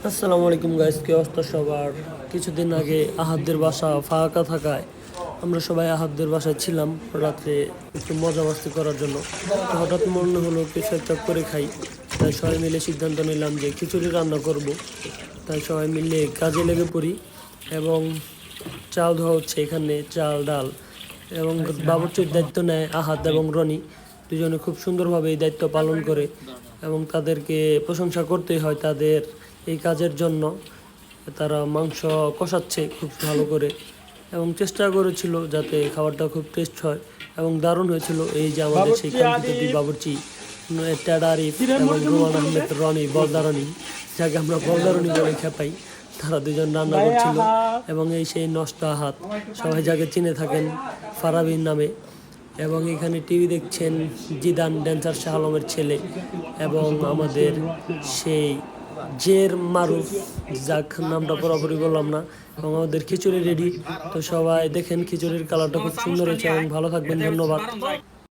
আসসালামু আলাইকুম গাইস, কি অবস্থা সবার? কিছুদিন আগে আহাদদের বাসা ফাঁকা থাকায় আমরা সবাই আহাদদের বাসায় ছিলাম রাত্রে একটু মজা মাস্তি করার জন্য। তো হঠাৎ মনে হলো কিছু একটা করে খাই, তাই সবাই মিলে সিদ্ধান্ত নিলাম যে খিচুড়ি রান্না করব। তাই সবাই মিলে কাজে লেগে পড়ি এবং চাল ধোয়া হচ্ছে এখানে, চাল ডাল এবং বাবুর্চির দায়িত্ব নেয় আহাদ এবং রনি। দুজনে খুব সুন্দরভাবে এই দায়িত্ব পালন করে এবং তাদেরকে প্রশংসা করতেই হয় তাদের এই কাজের জন্য। তারা মাংস কষাচ্ছে খুব ভালো করে এবং চেষ্টা করেছিল যাতে খাবারটা খুব টেস্ট হয় এবং দারুণ হয়েছিল। এই যে আমাদের সেই কাঙ্ক্ষিত দুই বাবুর্চি, টেডা আরিফ এবং রুমান আহমেদ রনি, বলদারনি, যাকে আমরা বলদারনি বলে খেপাই, তারা দুজন রান্না করছিল। এবং এই সেই নষ্ট হাত, সবাই যাকে চিনে থাকেন ফারাবিন নামে। এবং এখানে টিভি দেখছেন জিদান ড্যান্সার শাহ আলমের ছেলে এবং আমাদের সেই জের মারুফ, যাক নামটা পুরোপুরি বললাম না। এবং আমাদের খিচুড়ি রেডি। তো সবাই দেখেন খিচুড়ির কালারটা খুব সুন্দর হয়েছে এবং ভালো থাকবেন, ধন্যবাদ।